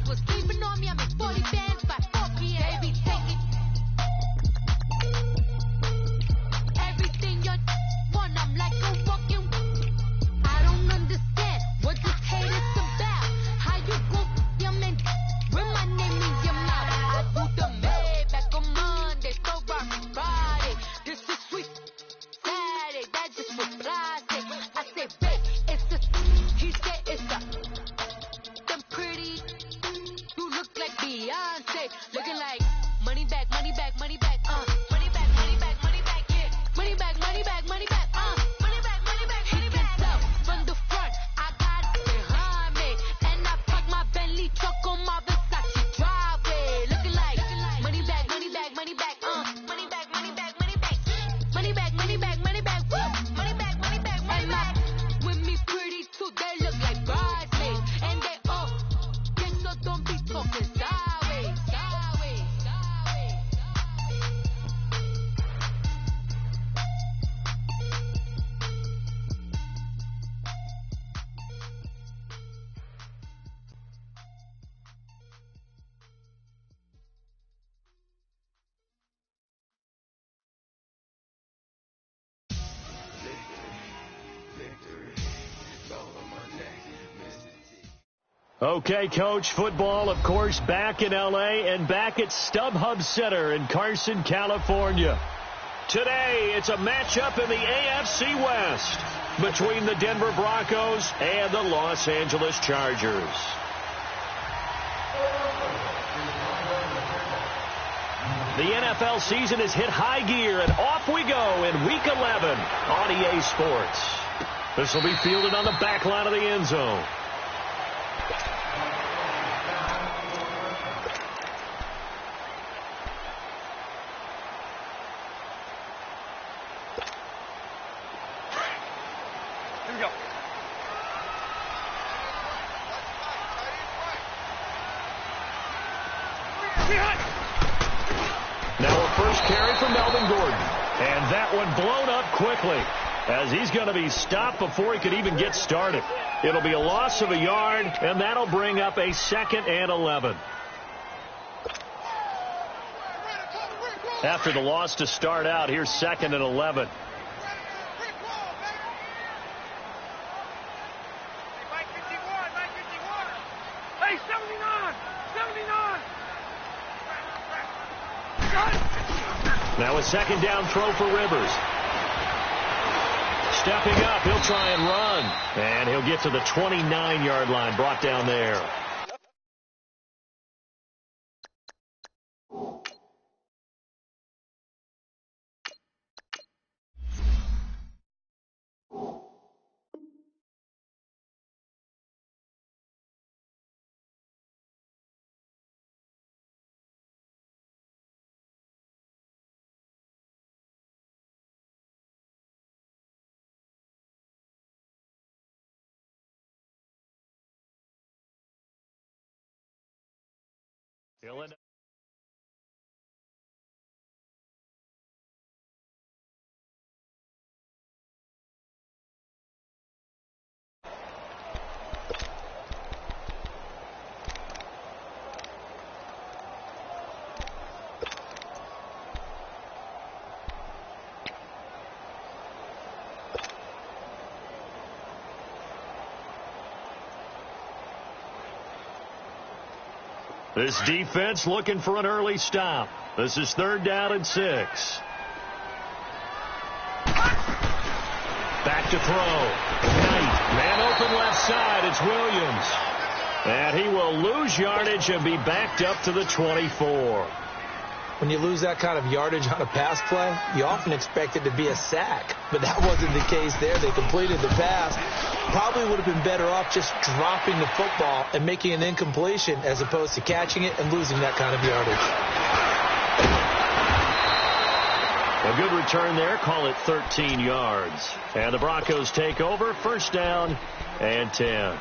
was sleeping on me. I'm in 40 bands by 4 p.m. Baby, take it. Everything you want, I'm like a walking. I don't understand what this hate is about. How you go your man with my name in your mouth? I do the Maybach on Monday, so rock Friday. This is sweet Saturday, that just was plastic. I said, babe, it's the. He said it's the. Them pretty. You look like Beyonce, looking like money back, money back, money back, money back, money back, money back, yeah, money back, money back, money back, money back, money back. He gets up from the front, I got it behind me, and I park my Bentley truck on my Versace driveway, looking like money back, money back, money back, money back, money back, money back, money back, money back, money back, woo, money back, money back, money back. With me pretty too, they look like bridesmaids, and they all get so don't be talking sideways, sideways, sideways. Okay, Coach, football, of course, back in L.A. and back at StubHub Center in Carson, California. Today, it's a matchup in the AFC West between the Denver Broncos and the Los Angeles Chargers. The NFL season has hit high gear, and off we go in Week 11 on EA Sports. This will be fielded on the back line of the end zone. Blown up quickly as he's going to be stopped before he could even get started. It'll be a loss of a yard, and that'll bring up a 2nd and 11. After the loss to start out, here's 2nd and 11. Hey, 79! 79! Now a 2nd down throw for Rivers. Stepping up, he'll try and run. And he'll get to the 29-yard line, brought down there. This defense looking for an early stop. This is 3rd down and 6. Back to throw. Knight, man open left side. It's Williams. And he will lose yardage and be backed up to the 24. When you lose that kind of yardage on a pass play, you often expect it to be a sack. But that wasn't the case there. They completed the pass. Probably would have been better off just dropping the football and making an incompletion as opposed to catching it and losing that kind of yardage. A good return there. Call it 13 yards. And the Broncos take over. 1st down and 10.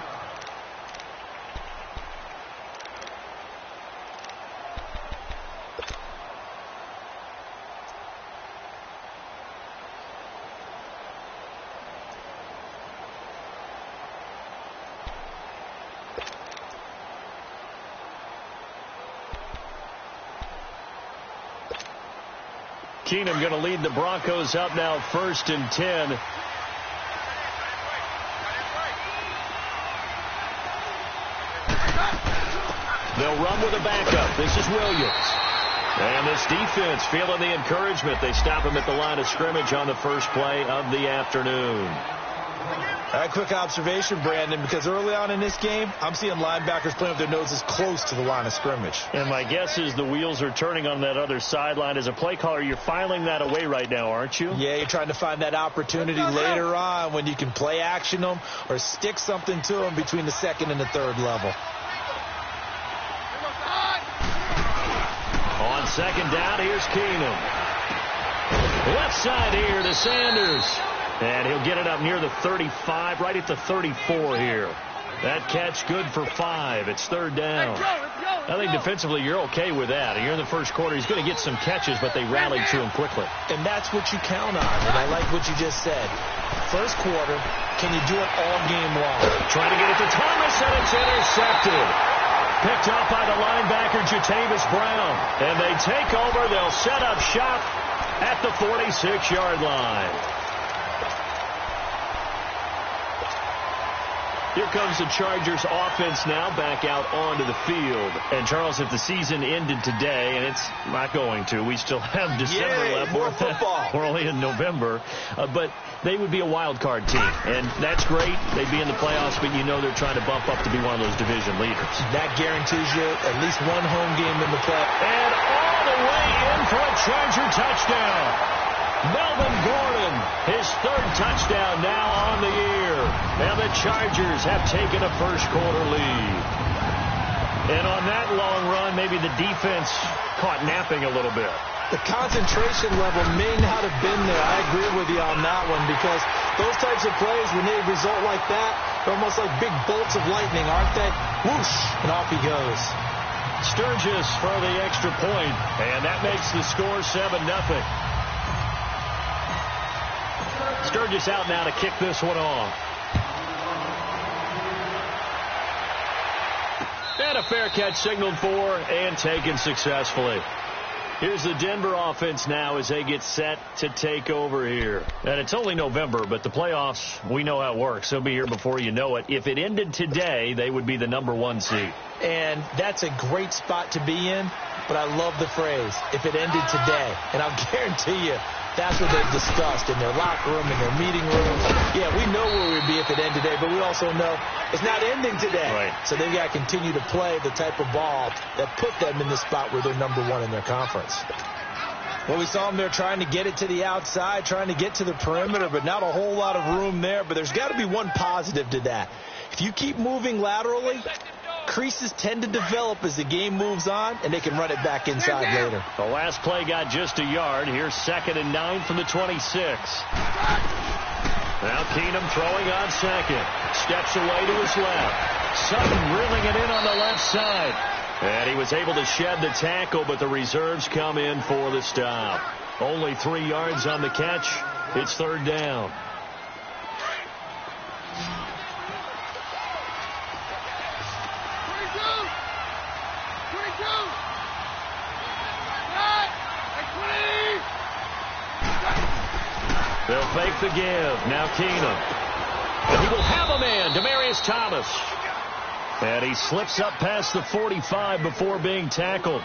Keenum going to lead the Broncos up now 1st and 10. They'll run with a backup. This is Williams. And this defense feeling the encouragement. They stop him at the line of scrimmage on the first play of the afternoon. All right, quick observation, Brandon, because early on in this game, I'm seeing linebackers playing with their noses close to the line of scrimmage. And my guess is the wheels are turning on that other sideline. As a play caller, you're filing that away right now, aren't you? Yeah, you're trying to find that opportunity later on when you can play action them or stick something to them between the second and the third level. On second down, here's Keenum. Left side here to Sanders. And he'll get it up near the 35, right at the 34 here. That catch good for 5. It's 3rd down. I think defensively you're okay with that. Here in the first quarter, he's going to get some catches, but they rallied to him quickly. And that's what you count on. And I like what you just said. First quarter, can you do it all game long? Trying to get it to Thomas, and it's intercepted. Picked up by the linebacker, Jatavis Brown. And they take over. They'll set up shop at the 46-yard line. Here comes the Chargers offense now back out onto the field. And, Charles, if the season ended today, and it's not going to, we still have December left. More football. We're only in November. But they would be a wild card team. And that's great. They'd be in the playoffs, but you know they're trying to bump up to be one of those division leaders. That guarantees you at least one home game in the playoffs. And all the way in for a Charger touchdown. Melvin Gordon, his 3rd touchdown now on the year. And the Chargers have taken a first quarter lead. And on that long run, maybe the defense caught napping a little bit. The concentration level may not have been there. I agree with you on that one, because those types of plays, when they result like that, they're almost like big bolts of lightning, aren't they? Whoosh, and off he goes. Sturgis for the extra point, and that makes the score 7-0. Sturgis out now to kick this one off. And a fair catch signaled for and taken successfully. Here's the Denver offense now as they get set to take over here. And it's only November, but the playoffs, we know how it works. They'll be here before you know it. If it ended today, they would be the #1 seed. And that's a great spot to be in, but I love the phrase, if it ended today. And I'll guarantee you, that's what they've discussed in their locker room, in their meeting rooms. Yeah, we know where we'd be if it ended today, but we also know it's not ending today. Right. So they've got to continue to play the type of ball that put them in the spot where they're #1 in their conference. Well, we saw them there trying to get it to the outside, trying to get to the perimeter, but not a whole lot of room there. But there's got to be one positive to that. If you keep moving laterally, creases tend to develop as the game moves on, and they can run it back inside later. The last play got just a yard. Here's 2nd and 9 from the 26. Now Keenum throwing on second. Steps away to his left. Sutton reeling it in on the left side. And he was able to shed the tackle, but the reserves come in for the stop. Only 3 yards on the catch. It's 3rd down. They'll fake the give. Now Keenum. And he will have a man, Demaryius Thomas. And he slips up past the 45 before being tackled.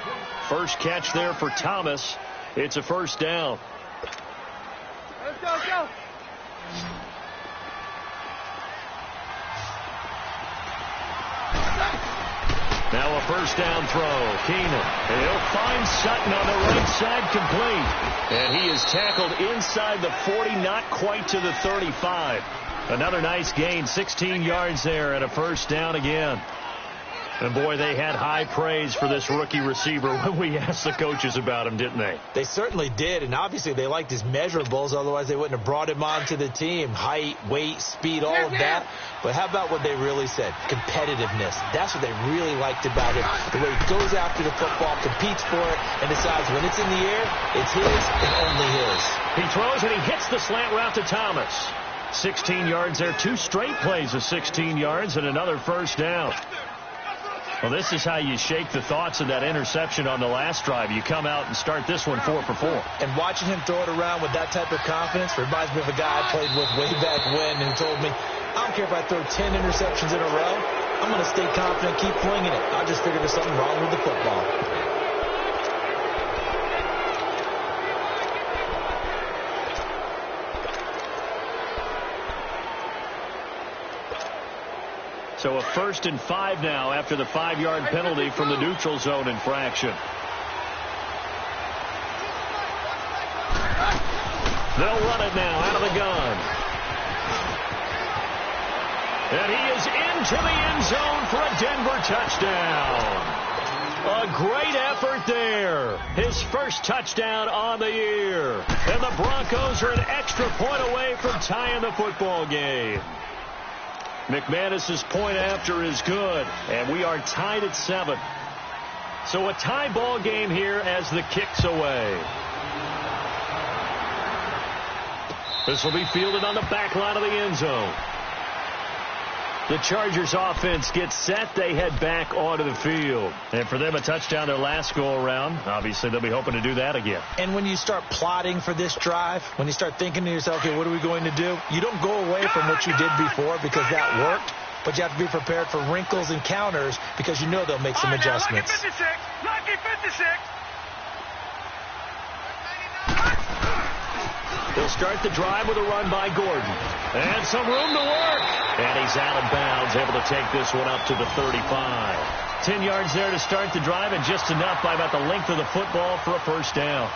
First catch there for Thomas. It's a 1st down. Let's go. Now a 1st down throw. Keenum. And he'll find Sutton on the right side, complete. And he is tackled inside the 40, not quite to the 35. Another nice gain, 16 yards there, and a 1st down again. And, boy, they had high praise for this rookie receiver when we asked the coaches about him, didn't they? They certainly did, and obviously they liked his measurables. Otherwise, they wouldn't have brought him onto the team. Height, weight, speed, all of that. But how about what they really said? Competitiveness. That's what they really liked about him. The way he goes after the football, competes for it, and decides when it's in the air, it's his and only his. He throws and he hits the slant route to Thomas. 16 yards there. 2 straight plays of 16 yards and another 1st down. Well, this is how you shake the thoughts of that interception on the last drive. You come out and start this one 4 for 4. And watching him throw it around with that type of confidence reminds me of a guy I played with way back when, and told me, I don't care if I throw 10 interceptions in a row. I'm going to stay confident, keep flinging it. I just figured there's something wrong with the football. So a 1st and 5 now after the 5-yard penalty from the neutral zone infraction. They'll run it now out of the gun. And he is into the end zone for a Denver touchdown. A great effort there. His first touchdown on the year. And the Broncos are an extra point away from tying the football game. McManus's point after is good, and we are tied at 7. So a tie ball game here as the kick's away. This will be fielded on the back line of the end zone. The Chargers offense gets set. They head back onto the field. And for them, a touchdown their last go-around. Obviously, they'll be hoping to do that again. And when you start plotting for this drive, when you start thinking to yourself, okay, what are we going to do? You don't go away from what you did before because that worked, but you have to be prepared for wrinkles and counters because you know they'll make some adjustments. Lucky 56. They'll start the drive with a run by Gordon. And some room to work. And he's out of bounds, able to take this one up to the 35. 10 yards there to start the drive, and just enough by about the length of the football for a first down.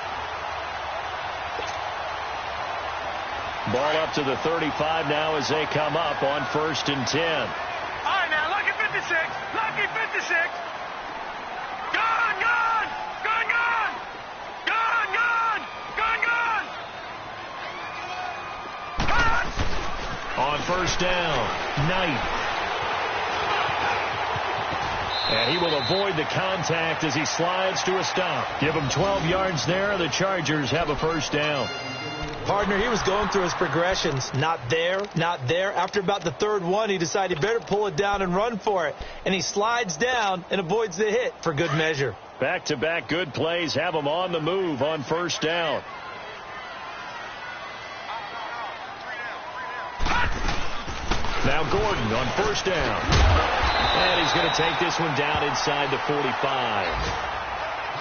Ball up to the 35 now as they come up on 1st and 10. All right, now, lucky 56. Lucky 56. Gone, gone. Gone, gone. Gone, gone. Gone, gone. Gone. On 1st down, Knight. And he will avoid the contact as he slides to a stop. Give him 12 yards there. The Chargers have a first down. Partner, he was going through his progressions. Not there, not there. After about the 3rd one, he decided he better pull it down and run for it. And he slides down and avoids the hit for good measure. Back-to-back good plays have him on the move on 1st down. Now Gordon on 1st down. And he's going to take this one down inside the 45.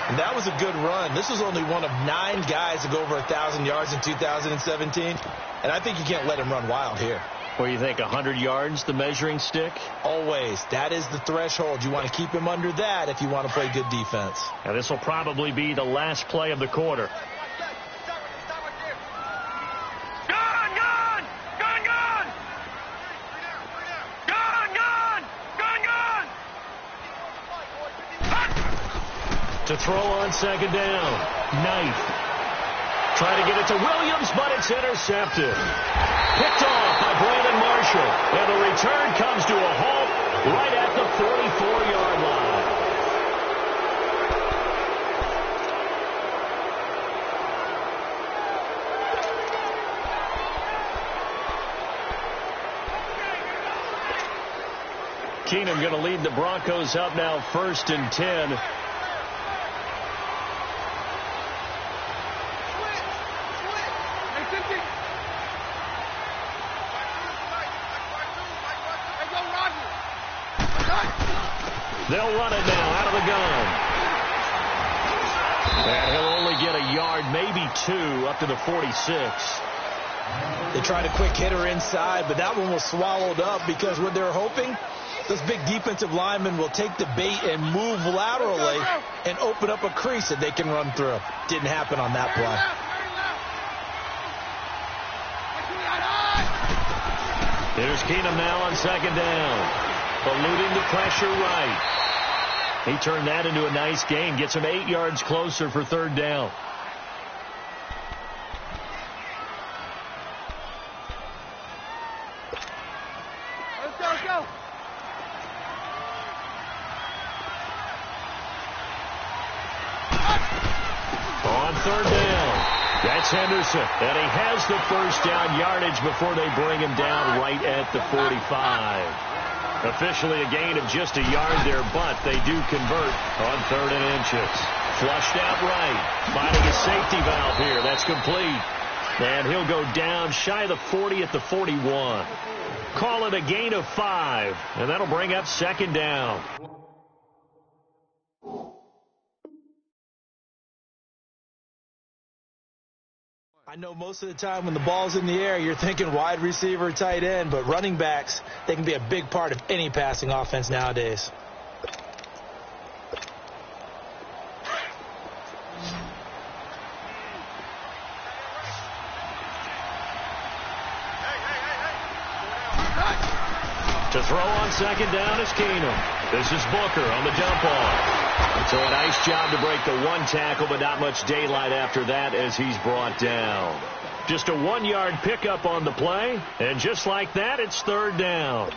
And that was a good run. This was only one of 9 guys to go over 1,000 yards in 2017. And I think you can't let him run wild here. What do you think, 100 yards, the measuring stick? Always. That is the threshold. You want to keep him under that if you want to play good defense. Now this will probably be the last play of the quarter. To throw on 2nd down. Knight. Trying to get it to Williams, but it's intercepted. Picked off by Brandon Marshall. And the return comes to a halt right at the 44-yard line. Keenum going to lead the Broncos up now 1st and 10. They'll run it now out of the gun. And he'll only get a yard, maybe 2, up to the 46. They tried a quick hitter inside, but that one was swallowed up because what they're hoping, those big defensive linemen will take the bait and move laterally and open up a crease that they can run through. Didn't happen on that play. Here's Keenum now on 2nd down. Eluding the pressure right. He turned that into a nice gain. Gets him 8 yards closer for 3rd down. Let's go. On 3rd down. That's Henderson. And he has the first down yardage before they bring him down right at the 45. Officially a gain of just a yard there, but they do convert on 3rd and inches. Flushed out right, finding a safety valve here. That's complete. And he'll go down shy of the 40 at the 41. Call it a gain of 5, and that'll bring up 2nd down. I know most of the time when the ball's in the air, you're thinking wide receiver, tight end, but running backs, they can be a big part of any passing offense nowadays. To throw on 2nd down is Keenum. This is Booker on the dump off. So a nice job to break the 1 tackle, but not much daylight after that as he's brought down. Just a 1-yard pickup on the play, and just like that, it's 3rd down.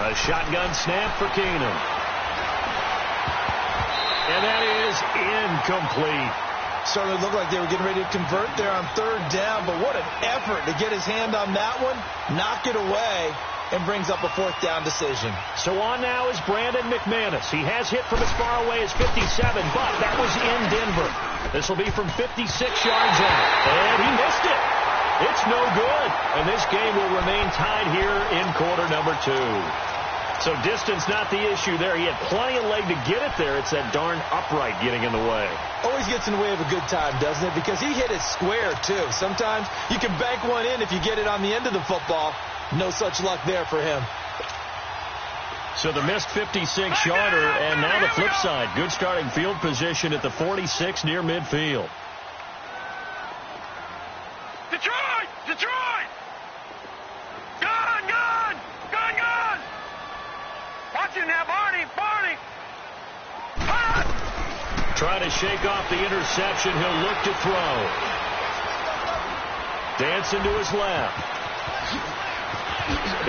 A shotgun snap for Keenum. And that is incomplete. Certainly looked like they were getting ready to convert there on 3rd down, but what an effort to get his hand on that one, knock it away, and brings up a 4th down decision. So on now is Brandon McManus. He has hit from as far away as 57, but that was in Denver. This will be from 56 yards out, and he missed it. It's no good, and this game will remain tied here in quarter number 2. So distance not the issue there. He had plenty of leg to get it there. It's that darn upright getting in the way. Always gets in the way of a good time, doesn't it? Because he hit it square, too. Sometimes you can bank one in if you get it on the end of the football. No such luck there for him. So the missed 56-yarder, and now the flip side. Good starting field position at the 46 near midfield. Detroit! Detroit! Gone! Gone! Gone! Gone! Watch it now, Barney! Barney! Trying to shake off the interception. He'll look to throw. Dancing to his left.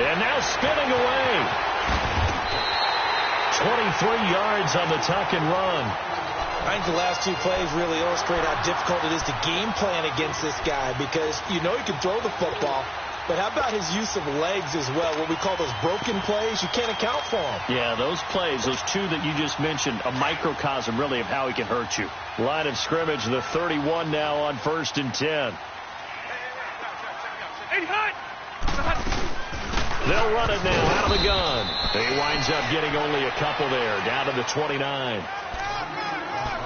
And now spinning away. 23 yards on the tuck and run. I think the last 2 plays really illustrate how difficult it is to game plan against this guy because you know he can throw the football, but how about his use of legs as well, what we call those broken plays? You can't account for them. Yeah, those plays, those 2 that you just mentioned, a microcosm really of how he can hurt you. Line of scrimmage, the 31 now on 1st and 10. They'll run it now out of the gun. He winds up getting only a couple there, down to the 29.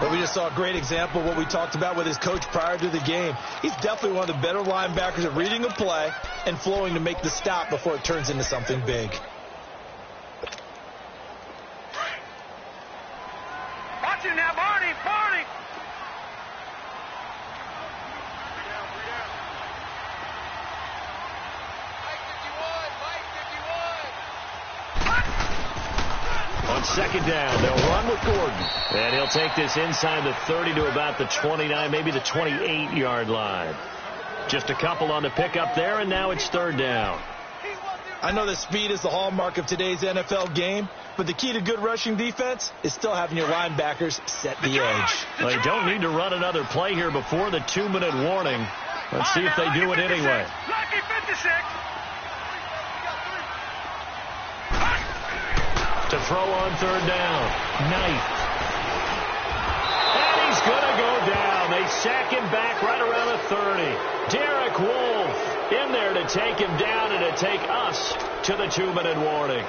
Well, we just saw a great example of what we talked about with his coach prior to the game. He's definitely one of the better linebackers at reading a play and flowing to make the stop before it turns into something big. Watch it now, Barney! Barney! On 2nd down, they'll run with Gordon. And he'll take this inside the 30 to about the 29, maybe the 28-yard line. Just a couple on the pickup there, and now it's 3rd down. I know that speed is the hallmark of today's NFL game, but the key to good rushing defense is still having your linebackers set the edge. Well, they don't need to run another play here before the 2-minute warning. Let's see if they do it anyway. Lucky 56! To throw on 3rd down. Knight. And he's going to go down. They sack him back right around the 30. Derek Wolfe in there to take him down and to take us to the 2-minute warning.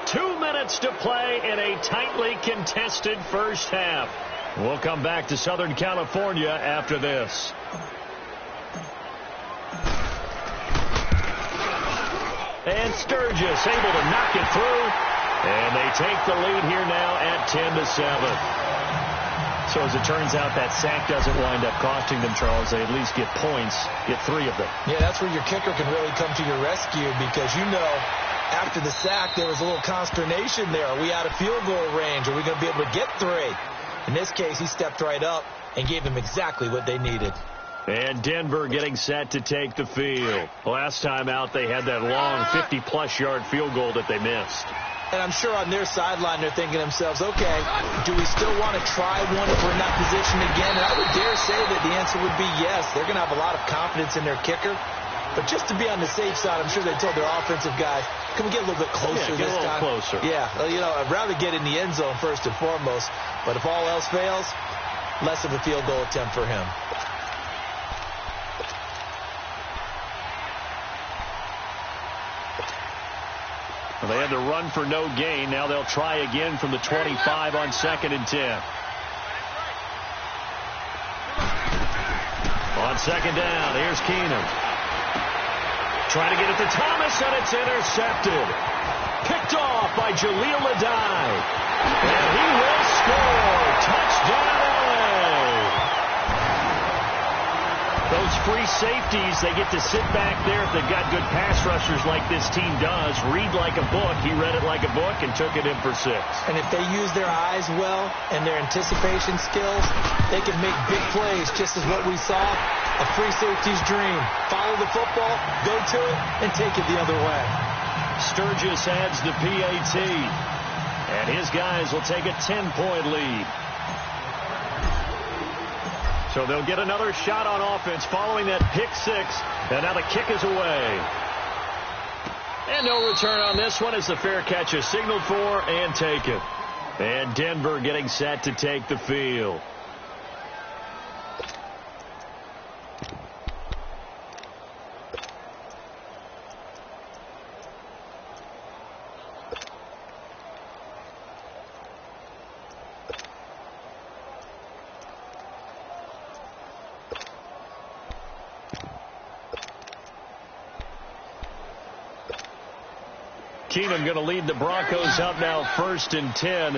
2 minutes to play in a tightly contested first half. We'll come back to Southern California after this. And Sturgis able to knock it through. And they take the lead here now at 10-7. So as it turns out, that sack doesn't wind up costing them, Charles. They at least get points, get 3 of them. Yeah, that's where your kicker can really come to your rescue because, you know, after the sack, there was a little consternation there. Are we out of field goal range? Are we going to be able to get 3? In this case, he stepped right up and gave them exactly what they needed. And Denver getting set to take the field. Last time out, they had that long 50-plus yard field goal that they missed. And I'm sure on their sideline they're thinking to themselves, okay, do we still want to try one if we're in that position again? And I would dare say that the answer would be yes. They're going to have a lot of confidence in their kicker. But just to be on the safe side, I'm sure they told their offensive guys, can we get a little bit closer this time? Get a little closer. Yeah, you know, I'd rather get in the end zone first and foremost. But if all else fails, less of a field goal attempt for him. Well, they had to run for no gain. Now they'll try again from the 25 on 2nd and 10. On 2nd down, here's Keenum. Trying to get it to Thomas, and it's intercepted. Picked off by Jaleel Adai. And he will score. Touchdown, LA. Those free safeties, they get to sit back there if they've got good pass rushers like this team does. Read like a book. He read it like a book and took it in for 6. And if they use their eyes well and their anticipation skills, they can make big plays, just as what we saw, a free safety's dream. Follow the football, go to it, and take it the other way. Sturgis adds the PAT, and his guys will take a 10-point lead. So they'll get another shot on offense following that pick 6, and now the kick is away. And no return on this one as the fair catch is signaled for and taken. And Denver getting set to take the field. Keenum going to lead the Broncos up now 1st and 10.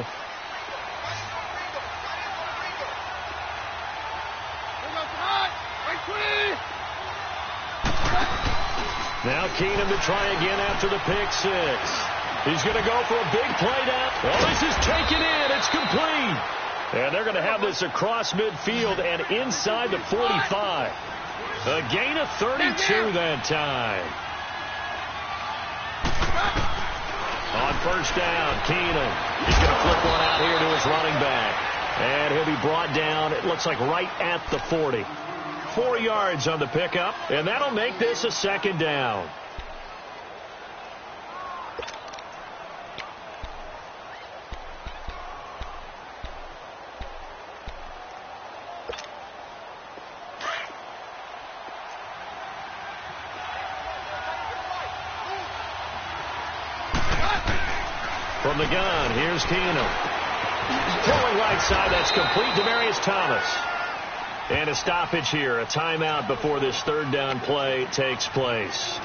Now Keenum to try again after the pick 6. He's going to go for a big play down. Well, this is taken in. It's complete. And they're going to have this across midfield and inside the 45. A gain of 32 that time. On 1st down, Keenum. He's going to flip one out here to his running back. And he'll be brought down, it looks like right at the 40. 4 yards on the pickup, and that'll make this a 2nd down. From the gun, here's Keenum. Throwing right side, that's complete. Demaryius Thomas. And a stoppage here, a timeout before this 3rd down play takes place.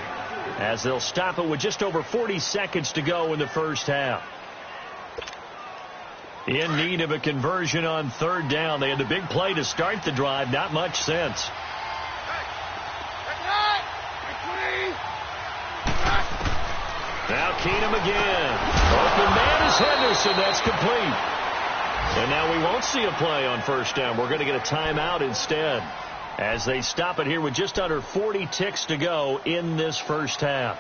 As they'll stop it with just over 40 seconds to go in the first half. In need of a conversion on 3rd down. They had the big play to start the drive, not much sense. Now Keenum again. Open man is Henderson. That's complete. And now we won't see a play on 1st down. We're going to get a timeout instead as they stop it here with just under 40 ticks to go in this first half.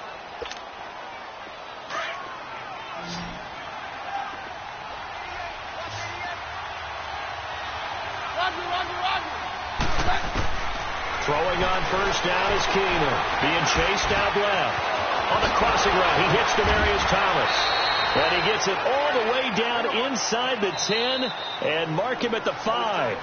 Throwing on 1st down is Keenum. Being chased out left. On the crossing route, he hits Demaryius Thomas. And he gets it all the way down inside the 10 and mark him at the 5.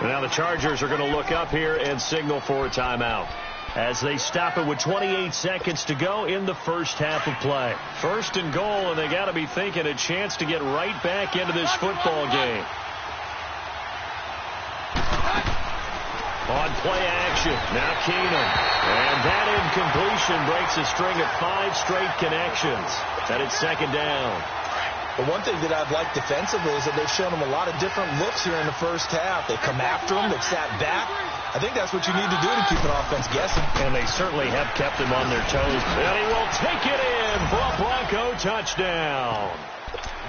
Now the Chargers are going to look up here and signal for a timeout as they stop it with 28 seconds to go in the first half of play. 1st and goal, and they got to be thinking a chance to get right back into this football game. On play action, now Keenum. And that incompletion breaks a string of 5 straight connections. And it's 2nd down. But one thing that I've liked defensively is that they've shown them a lot of different looks here in the first half. They come after them, they've sat back. I think that's what you need to do to keep an offense guessing. And they certainly have kept them on their toes. And he will take it in for a Bronco touchdown.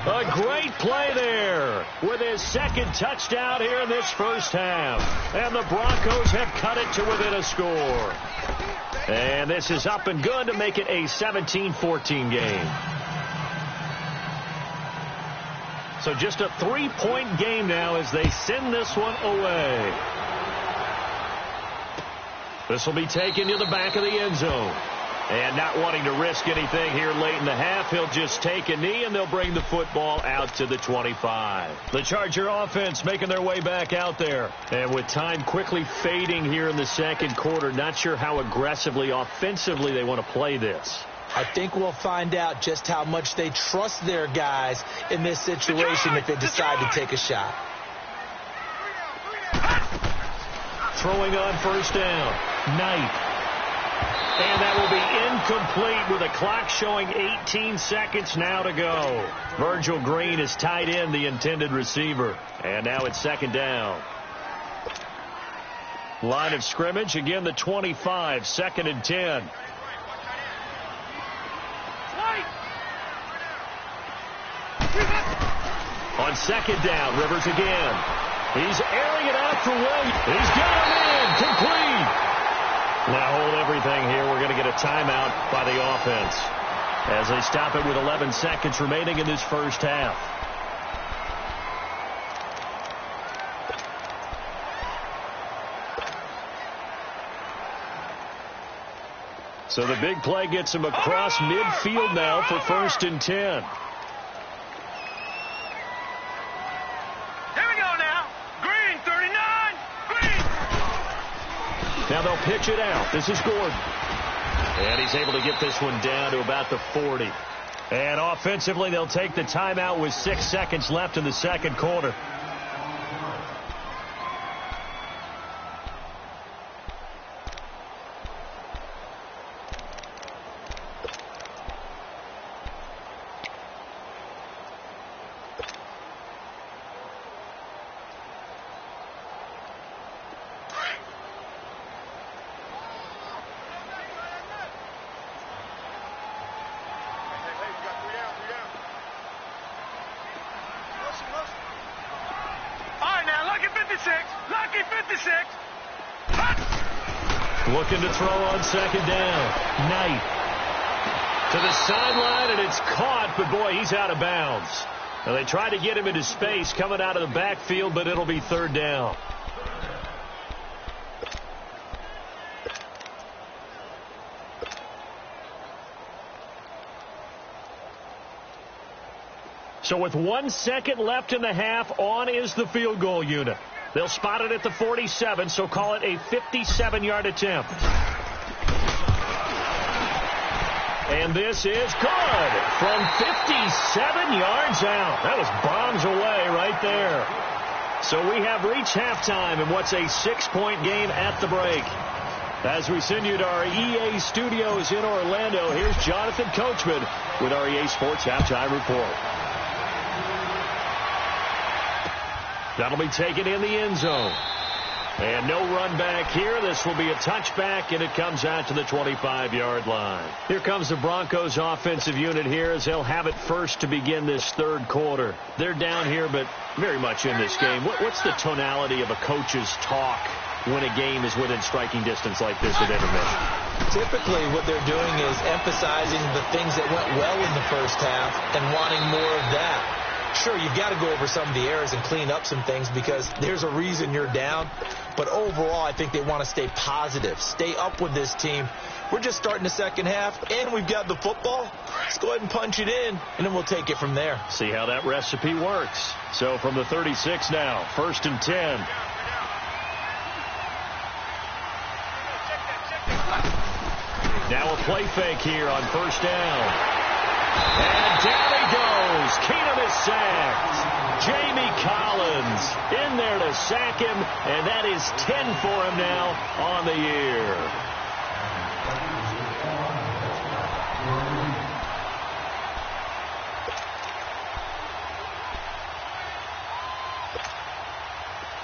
A great play there with his 2nd touchdown here in this first half. And the Broncos have cut it to within a score. And this is up and good to make it a 17-14 game. So just a 3-point game now as they send this one away. This will be taken to the back of the end zone. And not wanting to risk anything here late in the half, he'll just take a knee, and they'll bring the football out to the 25. The Charger offense making their way back out there. And with time quickly fading here in the second quarter, not sure how aggressively, offensively they want to play this. I think we'll find out just how much they trust their guys in this situation if they decide to take a shot. Throwing on first down. Knight. And that will be incomplete with a clock showing 18 seconds now to go. Virgil Green is tied in, the intended receiver. And now it's second down. Line of scrimmage, again the 25, 2nd and 10. On second down, Rivers again. He's airing it out for Williams. He's got him in, complete. Now hold everything here. We're going to get a timeout by the offense as they stop it with 11 seconds remaining in this first half. So the big play gets him across midfield now for 1st and 10. Now they'll pitch it out. This is Gordon. And he's able to get this one down to about the 40. And offensively, they'll take the timeout with 6 seconds left in the second quarter. Looking to throw on second down. Knight to the sideline, and it's caught, but boy, he's out of bounds. Now they try to get him into space coming out of the backfield, but it'll be 3rd down. So with 1 second left in the half, on is the field goal unit. They'll spot it at the 47, so call it a 57-yard attempt. And this is good from 57 yards out. That was bombs away right there. So we have reached halftime in what's a 6-point game at the break. As we send you to our EA studios in Orlando, here's Jonathan Coachman with our EA Sports Halftime Report. That'll be taken in the end zone. And no run back here. This will be a touchback, and it comes out to the 25-yard line. Here comes the Broncos offensive unit here as they'll have it first to begin this third quarter. They're down here, but very much in this game. What's the tonality of a coach's talk when a game is within striking distance like this at intermission? Typically, what they're doing is emphasizing the things that went well in the first half and wanting more of that. Sure, you've got to go over some of the errors and clean up some things because there's a reason you're down. But overall, I think they want to stay positive, stay up with this team. We're just starting the second half, and we've got the football. Let's go ahead and punch it in, and then we'll take it from there. See how that recipe works. So from the 36 now, 1st and 10. Now a play fake here on first down. And down he goes. Keenum is sacked. Jamie Collins in there to sack him, and that is 10 for him now on the year.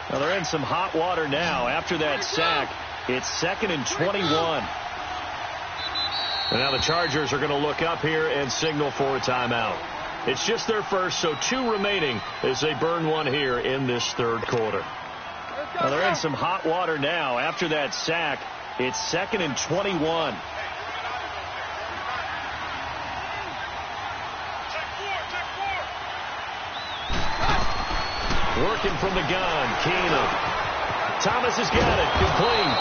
Well, they're in some hot water now. After that sack, it's 2nd and 21. And now the Chargers are going to look up here and signal for a timeout. It's just their first, so 2 remaining as they burn one here in this third quarter. Now they're in some hot water now. After that sack, it's 2nd and 21. Working from the gun, Keenum. Thomas has got it, complete.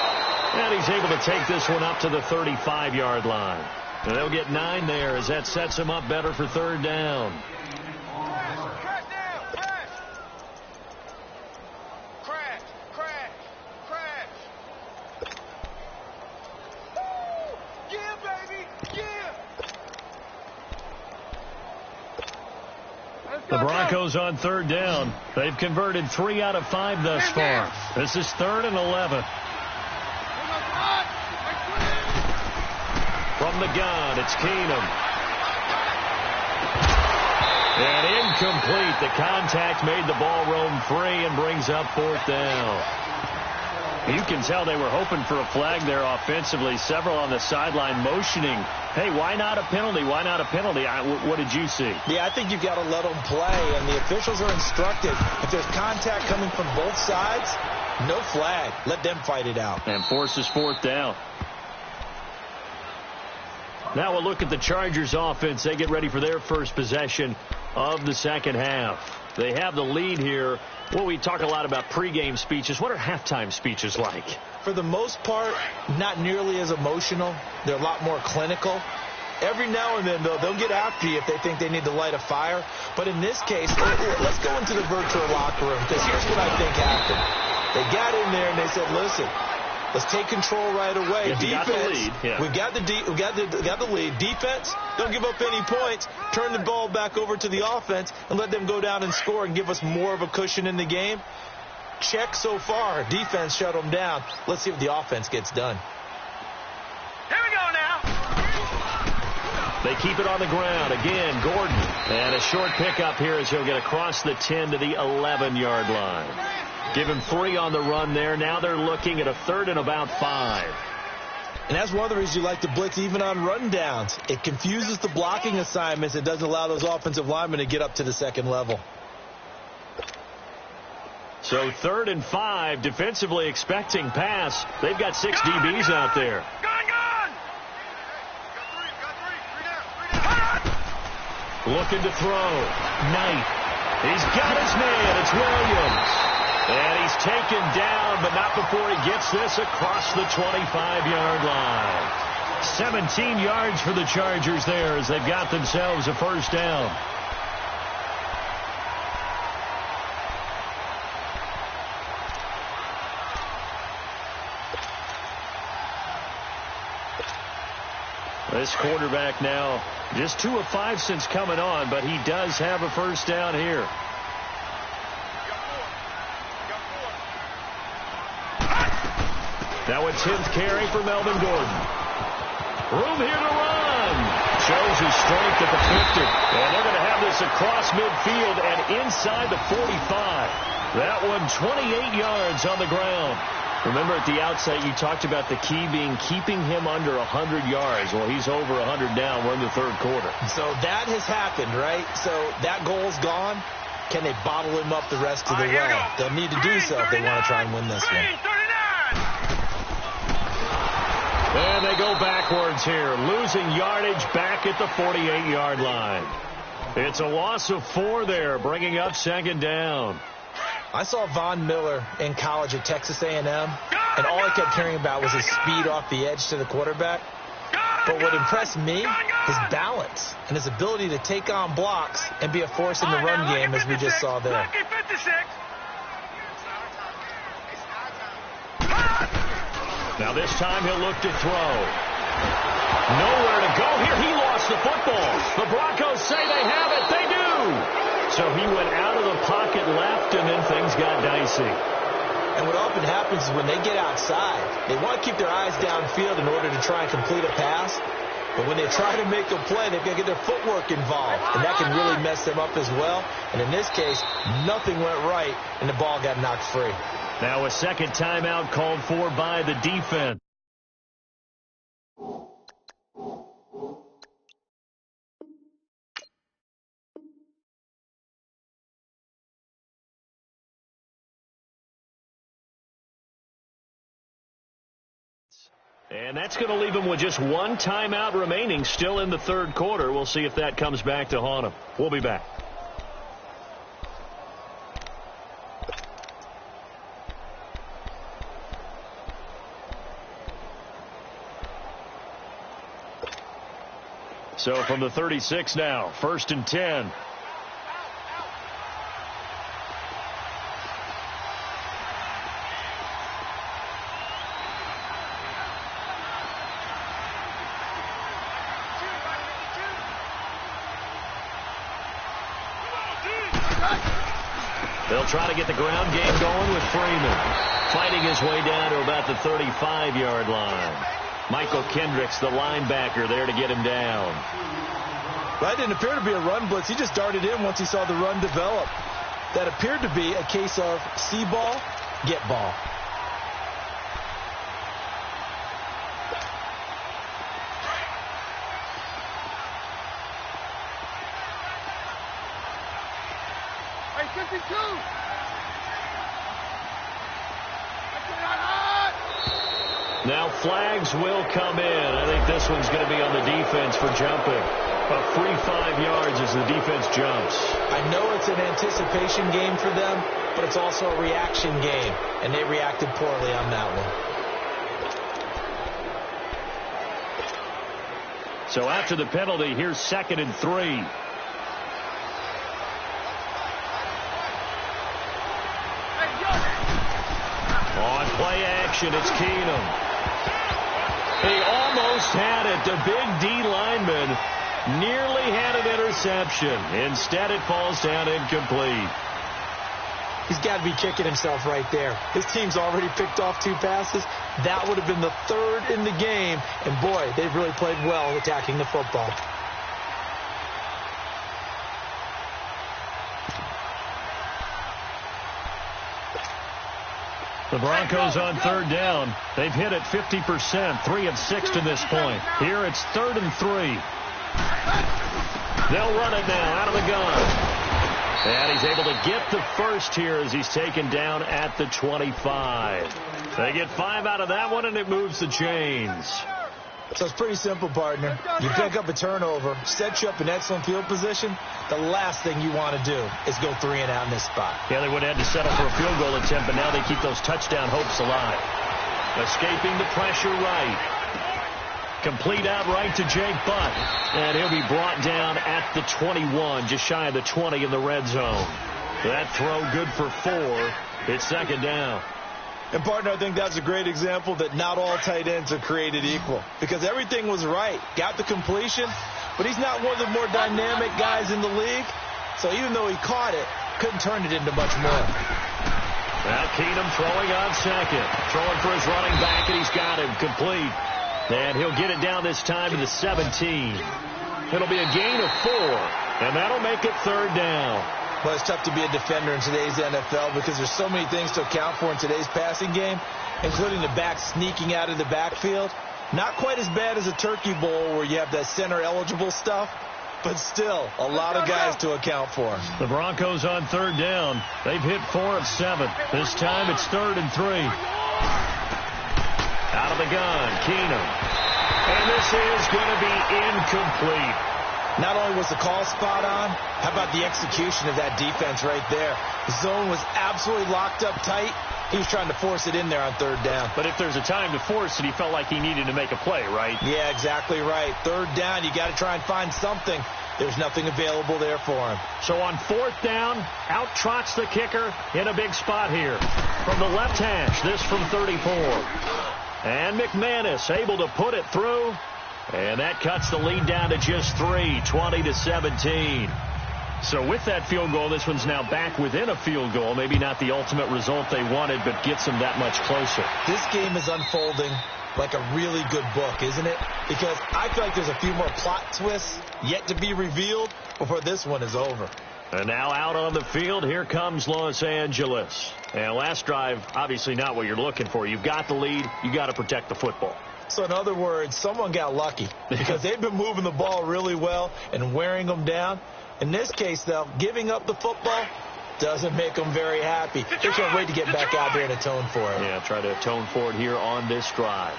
And he's able to take this one up to the 35-yard line. And they'll get 9 there as that sets them up better for third down. The Broncos on third down. They've converted 3 out of 5 thus far. This is 3rd and 11. From the gun, it's Keenum. And incomplete. The contact made the ball roam free and brings up 4th down. You can tell they were hoping for a flag there offensively. Several on the sideline motioning. Hey, why not a penalty? Why not a penalty? What did you see? Yeah, I think you've got to let them play, and the officials are instructed. If there's contact coming from both sides, no flag. Let them fight it out. And forces 4th down. Now we'll look at the Chargers offense. They get ready for their first possession of the second half. They have the lead here. Well, we talk a lot about pregame speeches. What are halftime speeches like? For the most part, not nearly as emotional. They're a lot more clinical. Every now and then, though, they'll get after you if they think they need to light a fire. But in this case, let's go into the virtual locker room, because here's what I think happened. They got in there and they said, listen, let's take control right away. Defense, got the lead. Yeah. We've got the lead. Defense, don't give up any points. Turn the ball back over to the offense and let them go down and score and give us more of a cushion in the game. Check so far. Defense shut them down. Let's see what the offense gets done. Here we go now. They keep it on the ground. Again, Gordon. And a short pickup here as he'll get across the 10 to the 11-yard line. Give him 3 on the run there. Now they're looking at a 3rd and about 5. And that's one of the reasons you like to blitz even on run downs. It confuses the blocking assignments. It doesn't allow those offensive linemen to get up to the second level. So 3rd and 5, defensively expecting pass. They've got 6 DBs out there. Gone! Looking to throw. Knight. He's got his man. It's Williams. And he's taken down, but not before he gets this across the 25-yard line. 17 yards for the Chargers there as they've got themselves a first down. This quarterback now just 2 of 5 since coming on, but he does have a first down here. Now a 10th carry for Melvin Gordon. Room here to run. Shows his strength at the 50. And they're going to have this across midfield and inside the 45. That one 28 yards on the ground. Remember at the outset you talked about the key being keeping him under 100 yards. Well, he's over 100 now. We're in the 3rd quarter. So that has happened, right? So that goal's gone. Can they bottle him up the rest of the way? They'll need to do so if they want to try and win this one. And they go backwards here, losing yardage back at the 48-yard line. It's a loss of 4 there, bringing up 2nd down. I saw Von Miller in college at Texas A&M, and all I kept hearing about was his speed off the edge to the quarterback. But what impressed me, his balance and his ability to take on blocks and be a force in the run game, as we just saw there. Now this time he'll look to throw. Nowhere to go here. He lost the football. The Broncos say they have it. They do. So he went out of the pocket left, and then things got dicey. And what often happens is when they get outside, they want to keep their eyes downfield in order to try and complete a pass. But when they try to make a play, they've got to get their footwork involved. And that can really mess them up as well. And in this case, nothing went right, and the ball got knocked free. Now a second timeout called for by the defense. And that's going to leave him with just 1 timeout remaining still in the 3rd quarter. We'll see if that comes back to haunt him. We'll be back. So from the 36 now, 1st and 10. They'll try to get the ground game going with Freeman. Fighting his way down to about the 35-yard line. Michael Kendricks, the linebacker, there to get him down. That didn't appear to be a run blitz. He just darted in once he saw the run develop. That appeared to be a case of see ball, get ball. Now flags will come in. I think this one's going to be on the defense for jumping. A free 5 yards as the defense jumps. I know it's an anticipation game for them, but it's also a reaction game, and they reacted poorly on that one. So after the penalty, here's 2nd and 3. On play action, it's Keenum. He almost had it. The big D lineman nearly had an interception. Instead, it falls down incomplete. He's got to be kicking himself right there. His team's already picked off 2 passes. That would have been the 3rd in the game. And, boy, they've really played well attacking the football. The Broncos on 3rd down. They've hit it 50%, 3 of 6 to this point. Here it's 3rd and 3. They'll run it now out of the gun. And he's able to get the first here as he's taken down at the 25. They get 5 out of that one, and it moves the chains. So it's pretty simple, partner. You pick up a turnover, set you up in excellent field position. The last thing you want to do is go 3 and out in this spot. Yeah, they would have had to settle for a field goal attempt, but now they keep those touchdown hopes alive. Escaping the pressure right. Complete out right to Jake Butt. And he'll be brought down at the 21, just shy of the 20 in the red zone. That throw good for 4. It's 2nd down. And, partner, I think that's a great example that not all tight ends are created equal. Because everything was right. Got the completion, but he's not one of the more dynamic guys in the league. So even though he caught it, couldn't turn it into much more. Now Keenum throwing on 2nd. Throwing for his running back, and he's got him complete. And he'll get it down this time to the 17. It'll be a gain of 4, and that'll make it 3rd down. Well, it's tough to be a defender in today's NFL because there's so many things to account for in today's passing game, including the back sneaking out of the backfield. Not quite as bad as a turkey bowl where you have that center-eligible stuff, but still a lot of guys to account for. The Broncos on 3rd down. They've hit 4 of 7. This time it's 3rd and 3. Out of the gun, Keenum. And this is going to be incomplete. Not only was the call spot on, how about the execution of that defense right there? The zone was absolutely locked up tight. He was trying to force it in there on 3rd down. But if there's a time to force it, he felt like he needed to make a play, right? Yeah, exactly right. 3rd down, you got to try and find something. There's nothing available there for him. So on 4th down, out trots the kicker in a big spot here. From the left hash, this from 34. And McManus able to put it through. And that cuts the lead down to just 3, 20-17. So with that field goal, this one's now back within a field goal. Maybe not the ultimate result they wanted, but gets them that much closer. This game is unfolding like a really good book, isn't it? Because I feel like there's a few more plot twists yet to be revealed before this one is over. And now out on the field, here comes Los Angeles. And last drive, obviously not what you're looking for. You've got the lead. You got to protect the football. So in other words, someone got lucky because they've been moving the ball really well and wearing them down. In this case, though, giving up the football doesn't make them very happy. They can't wait to get back out there and atone for it. Yeah, try to atone for it here on this drive.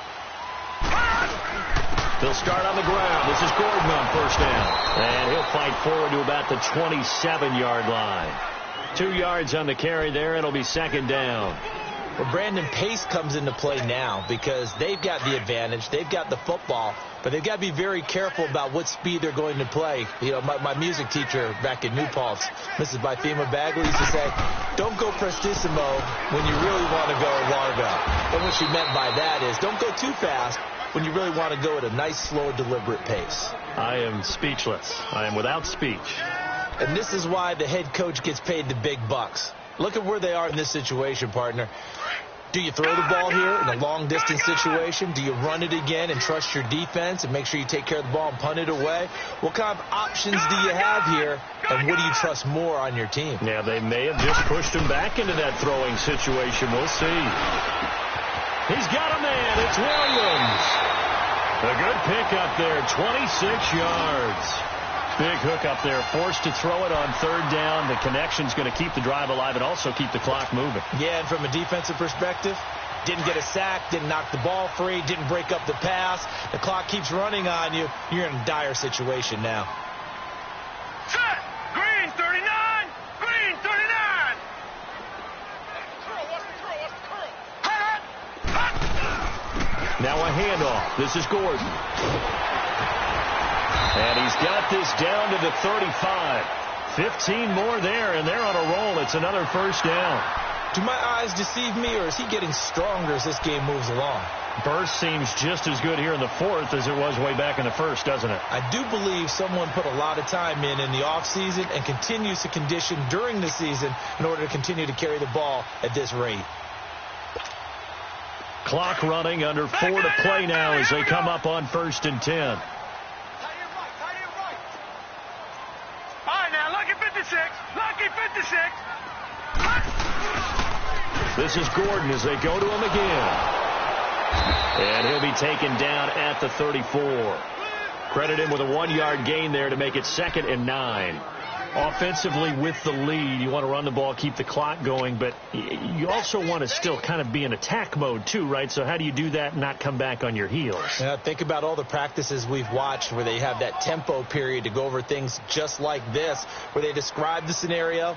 They'll start on the ground. This is Gordon on 1st down. And he'll fight forward to about the 27-yard line. 2 yards on the carry there. It'll be 2nd down. Well, Brandon, pace comes into play now because they've got the advantage. They've got the football, but they've got to be very careful about what speed they're going to play. You know, my music teacher back in New Paltz, Mrs. Bythema Bagley, used to say, don't go prestissimo when you really want to go largo. And what she meant by that is don't go too fast when you really want to go at a nice, slow, deliberate pace. I am speechless. I am without speech. And this is why the head coach gets paid the big bucks. Look at where they are in this situation, partner. Do you throw the ball here in a long-distance situation? Do you run it again and trust your defense and make sure you take care of the ball and punt it away? What kind of options do you have here, and what do you trust more on your team? Yeah, they may have just pushed him back into that throwing situation. We'll see. He's got a man. It's Williams. A good pick up there, 26 yards. Big hook up there, forced to throw it on third down. The connection's going to keep the drive alive and also keep the clock moving. Yeah, and from a defensive perspective, didn't get a sack, didn't knock the ball free, didn't break up the pass. The clock keeps running on you. You're in a dire situation now. Set! Green 39! Green 39! Now a handoff. This is Gordon. And he's got this down to the 35. 15 more there, and they're on a roll. It's another first down. Do my eyes deceive me, or is he getting stronger as this game moves along? Burst seems just as good here in the fourth as it was way back in the first, doesn't it? I do believe someone put a lot of time in the offseason and continues to condition during the season in order to continue to carry the ball at this rate. Clock running, under 4 to play now as they come up on 1st and 10. All right, now, lucky 56. Lucky 56. This is Gordon as they go to him again. And he'll be taken down at the 34. Credit him with a 1-yard gain there to make it 2nd and 9. Offensively with the lead, you want to run the ball, keep the clock going, but you also want to still kind of be in attack mode too, right? So how do you do that and not come back on your heels? Yeah, think about all the practices we've watched where they have that tempo period to go over things just like this, where they describe the scenario,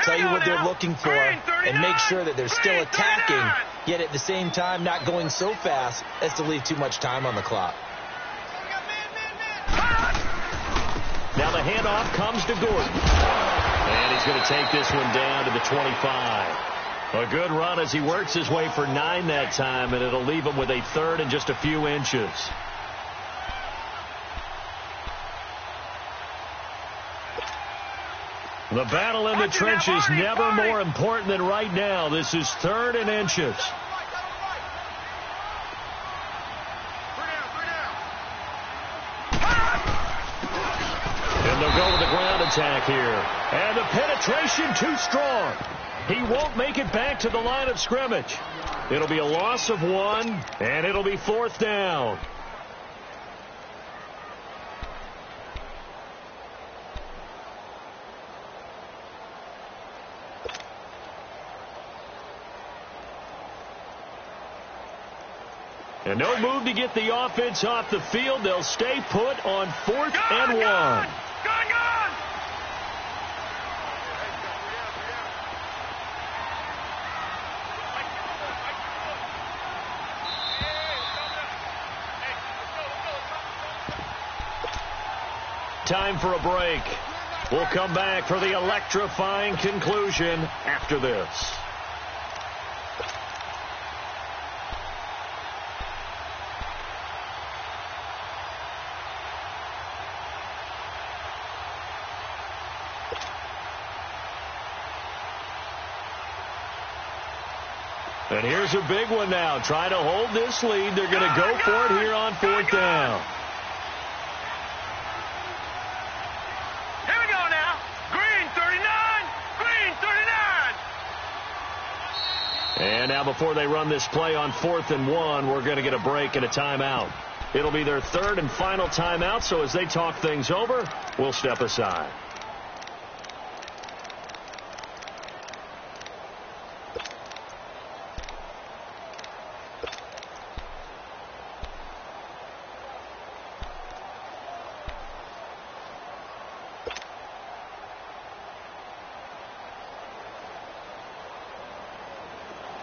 tell you what they're looking for, and make sure that they're still attacking, yet at the same time not going so fast as to leave too much time on the clock. Now the handoff comes to Gordon. And he's going to take this one down to the 25. A good run as he works his way for 9 that time, and it'll leave him with a 3rd and just a few inches. The battle in the trenches never more important than right now. This is 3rd and inches. And they'll go with the ground attack here. And the penetration too strong. He won't make it back to the line of scrimmage. It'll be a loss of 1, and it'll be 4th down. And no move to get the offense off the field. They'll stay put on 4th and 1. Gone! Time for a break. We'll come back for the electrifying conclusion after this. And here's a big one now. Trying to hold this lead. They're going to go for it here on 4th down. Here we go now. Green 39. Green 39. And now before they run this play on 4th and 1, we're going to get a break and a timeout. It'll be their 3rd and final timeout, so as they talk things over, we'll step aside.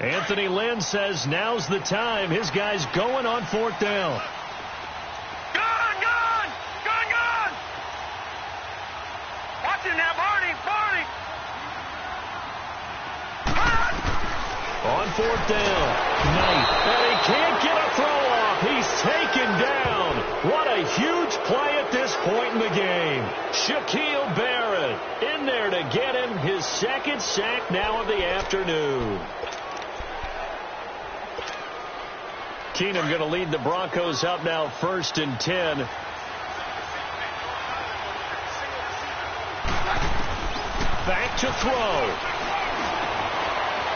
Anthony Lynn says now's the time. His guy's going on 4th down. Gone! Watch him now, Barney! On 4th down. Knight. And he can't get a throw off. He's taken down. What a huge play at this point in the game. Shaquille Barrett in there to get him his 2nd sack now of the afternoon. Keenum going to lead the Broncos up now 1st and 10. Back to throw.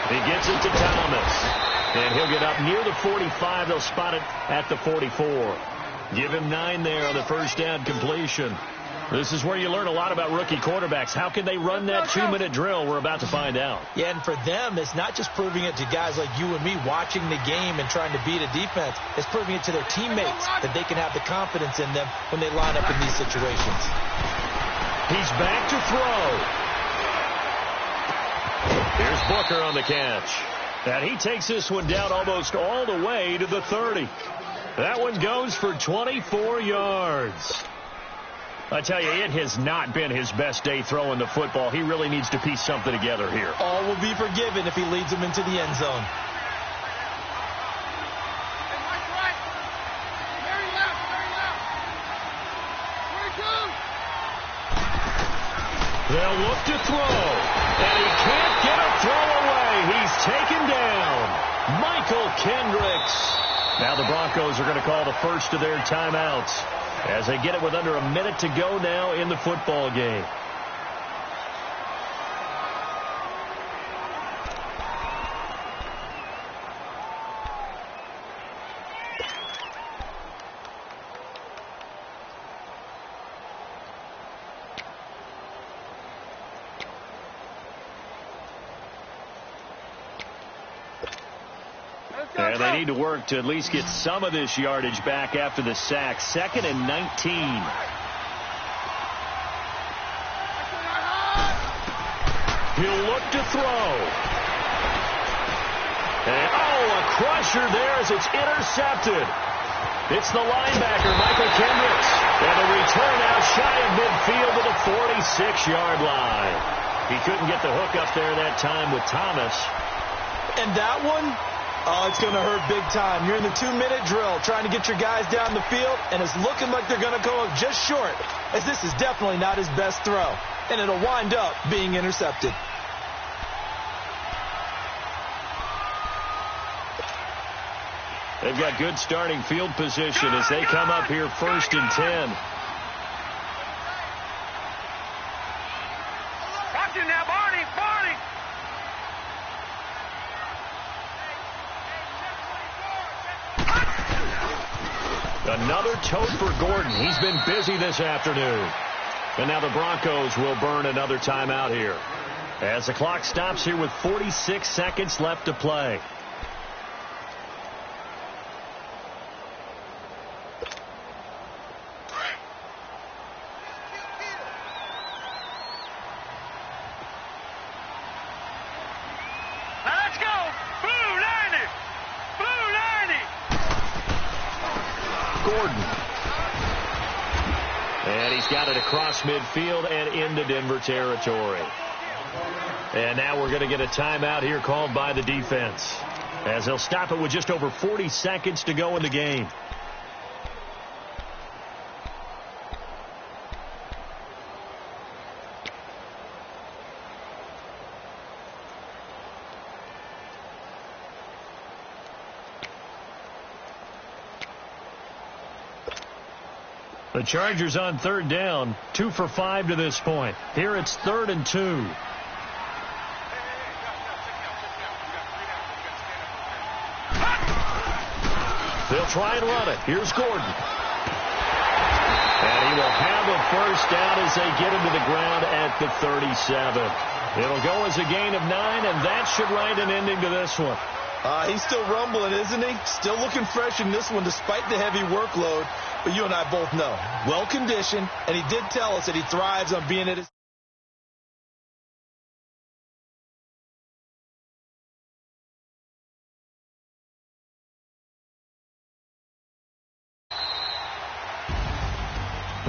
He gets it to Thomas. And he'll get up near the 45. They'll spot it at the 44. Give him 9 there on the 1st down completion. This is where you learn a lot about rookie quarterbacks. How can they run that 2-minute drill? We're about to find out. Yeah, and for them, it's not just proving it to guys like you and me watching the game and trying to beat a defense. It's proving it to their teammates that they can have the confidence in them when they line up in these situations. He's back to throw. Here's Booker on the catch. And he takes this one down almost all the way to the 30. That one goes for 24 yards. I tell you, it has not been his best day throwing the football. He really needs to piece something together here. All will be forgiven if he leads them into the end zone. They'll look to throw, and he can't get a throw away. He's taken down. Michael Kendricks. Now the Broncos are going to call the first of their timeouts as they get it with under a minute to go now in the football game. And they need to work to at least get some of this yardage back after the sack. 2nd and 19. He'll look to throw. And, a crusher there as it's intercepted. It's the linebacker, Michael Kendricks. And a return out shy of midfield to the 46-yard line. He couldn't get the hook up there that time with Thomas. And that one? Oh, it's going to hurt big time. You're in the 2-minute drill trying to get your guys down the field, and it's looking like they're going to go up just short, as this is definitely not his best throw, and it'll wind up being intercepted. They've got good starting field position as they come up here 1st and 10. Watch him now, Barney! Another tote for Gordon. He's been busy this afternoon. And now the Broncos will burn another timeout here as the clock stops here with 46 seconds left to play. And he's got it across midfield and into Denver territory. And now we're going to get a timeout here called by the defense, as they'll stop it with just over 40 seconds to go in the game. The Chargers on 3rd down, 2 for 5 to this point. Here it's 3rd and 2. They'll try and run it. Here's Gordon. And he will have a first down as they get him to the ground at the 37. It'll go as a gain of 9, and that should write an ending to this one. He's still rumbling, isn't he? Still looking fresh in this one despite the heavy workload. But you and I both know, well-conditioned, and he did tell us that he thrives on being at his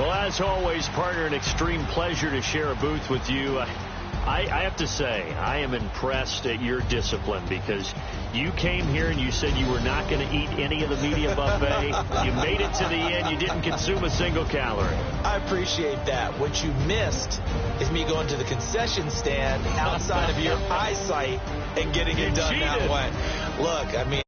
Well, as always, partner, an extreme pleasure to share a booth with you. I have to say, I am impressed at your discipline because you came here and you said you were not going to eat any of the media buffet. You made it to the end. You didn't consume a single calorie. I appreciate that. What you missed is me going to the concession stand outside of your eyesight and getting it done that way. Look, I mean,